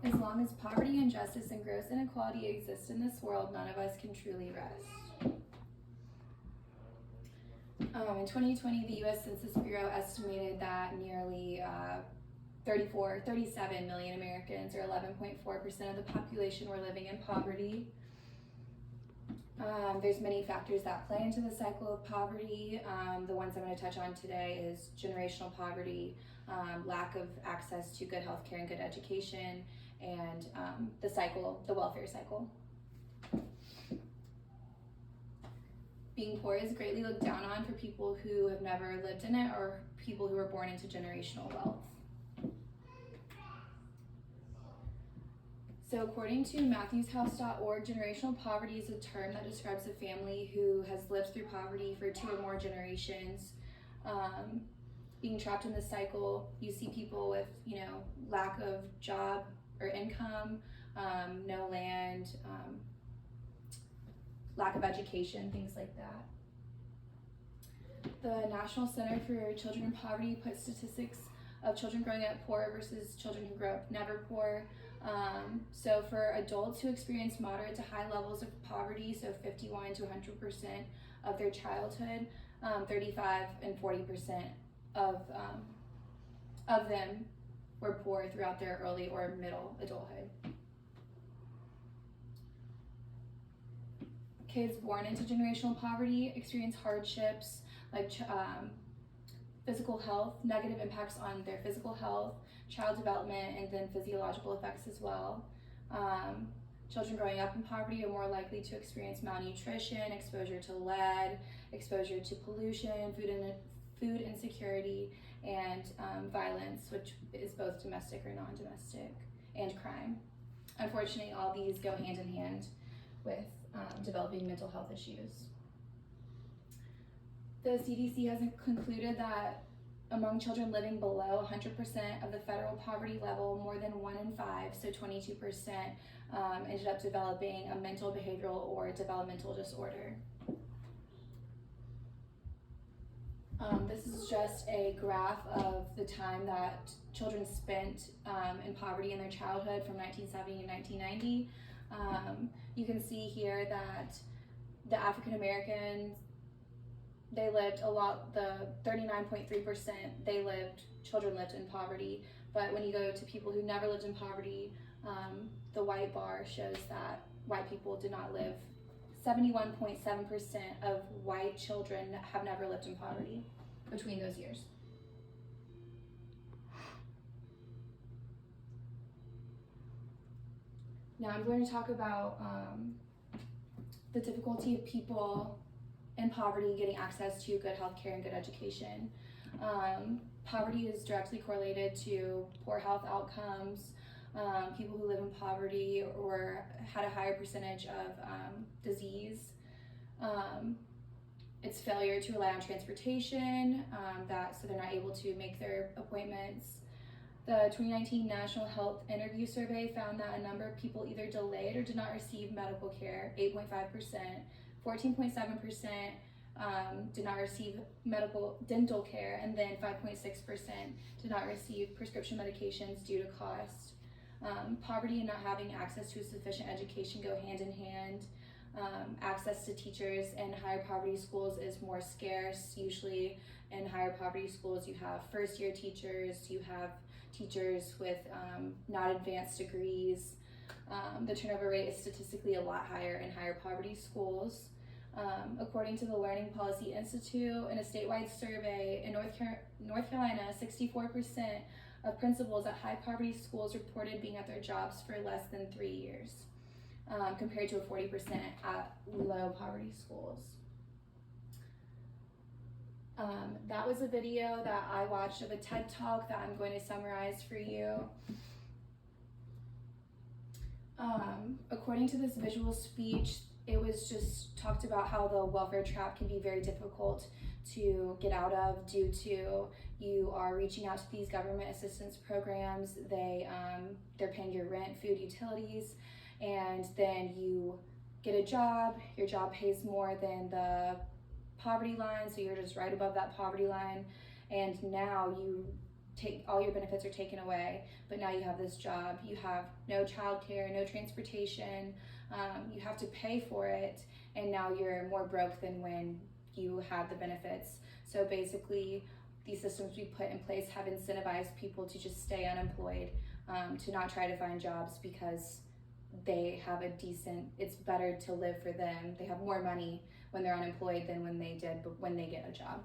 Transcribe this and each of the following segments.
As long as poverty, injustice, and gross inequality exist in this world, none of us can truly rest. In 2020, the U.S. Census Bureau estimated that nearly 37 million Americans, or 11.4% of the population, were living in poverty. There's many factors that play into the cycle of poverty. The ones I'm going to touch on today is generational poverty, lack of access to good health care and good education, and the welfare cycle. Being poor is greatly looked down on for people who have never lived in it or people who are born into generational wealth. So according to MatthewsHouse.org, generational poverty is a term that describes a family who has lived through poverty for 2 or more generations. Being trapped in this cycle, you see people with, lack of job or income, no land, lack of education, things like that. The National Center for Children in Poverty puts statistics of children growing up poor versus children who grow up never poor. So for adults who experience moderate to high levels of poverty, so 51 to 100% of their childhood, 35 and 40% of them were poor throughout their early or middle adulthood. Kids born into generational poverty experience hardships like physical health, negative impacts on their physical health, child development, and then physiological effects as well. Children growing up in poverty are more likely to experience malnutrition, exposure to lead, exposure to pollution, food insecurity, and violence, which is both domestic or non-domestic, and crime. Unfortunately, all these go hand in hand with developing mental health issues. The CDC has concluded that among children living below 100% of the federal poverty level, more than 1 in 5, so 22%, ended up developing a mental, behavioral, or developmental disorder. This is just a graph of the time that children spent in poverty in their childhood from 1970 to 1990. You can see here that the African Americans, they lived a lot, the 39.3%, children lived in poverty. But when you go to people who never lived in poverty, the white bar shows that white people did not live. 71.7% of white children have never lived in poverty between those years. Now I'm going to talk about the difficulty of people in poverty getting access to good health care and good education. Poverty is directly correlated to poor health outcomes. People who live in poverty or had a higher percentage of disease. It's failure to rely on transportation, so they're not able to make their appointments. The 2019 National Health Interview Survey found that a number of people either delayed or did not receive medical care, 8.5%, 14.7% did not receive dental care, and then 5.6% did not receive prescription medications due to cost. Poverty and not having access to a sufficient education go hand in hand. Access to teachers in higher poverty schools is more scarce. Usually in higher poverty schools you have first-year teachers, you have teachers with not advanced degrees. The turnover rate is statistically a lot higher in higher poverty schools. According to the Learning Policy Institute, in a statewide survey in North Carolina, 64% of principals at high poverty schools reported being at their jobs for less than 3 years, compared to a 40% at low poverty schools. That was a video that I watched of a TED Talk that I'm going to summarize for you. According to this visual speech, it was just talked about how the welfare trap can be very difficult to get out of due to you are reaching out to these government assistance programs. They're paying your rent, food, utilities, and then you get a job. Your job pays more than the poverty line, so you're just right above that poverty line, and now you all your benefits are taken away, but now you have this job, you have no childcare, no transportation, you have to pay for it, and now you're more broke than when you had the benefits. So basically, these systems we put in place have incentivized people to just stay unemployed, to not try to find jobs because they have it's better to live for them. They have more money when they're unemployed than when they did when they get a job.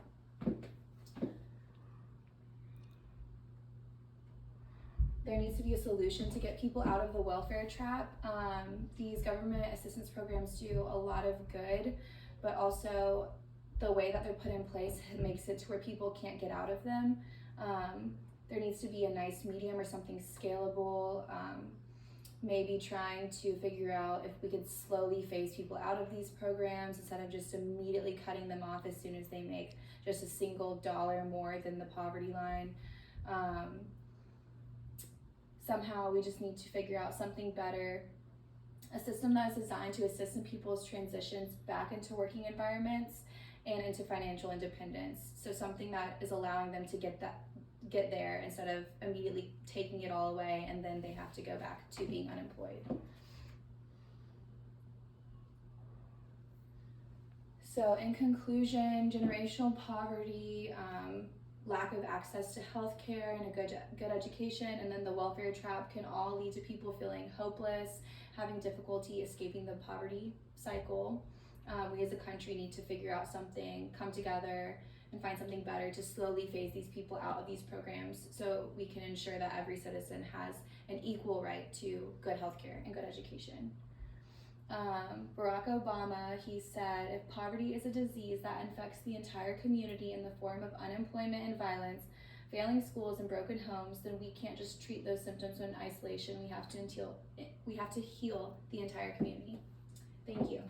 There needs to be a solution to get people out of the welfare trap. These government assistance programs do a lot of good, but also the way that they're put in place makes it to where people can't get out of them. There needs to be a nice medium or something scalable. Maybe trying to figure out if we could slowly phase people out of these programs instead of just immediately cutting them off as soon as they make just a single dollar more than the poverty line. Somehow we just need to figure out something better, a system that is designed to assist in people's transitions back into working environments and into financial independence. So something that is allowing them to get there instead of immediately taking it all away and then they have to go back to being unemployed. So in conclusion, generational poverty, lack of access to healthcare and a good education, and then the welfare trap can all lead to people feeling hopeless, having difficulty escaping the poverty cycle. We as a country need to figure out something, come together, and find something better to slowly phase these people out of these programs so we can ensure that every citizen has an equal right to good healthcare and good education. Barack Obama, he said, if poverty is a disease that infects the entire community in the form of unemployment and violence, failing schools and broken homes, then we can't just treat those symptoms in isolation. We have to heal the entire community. Thank you.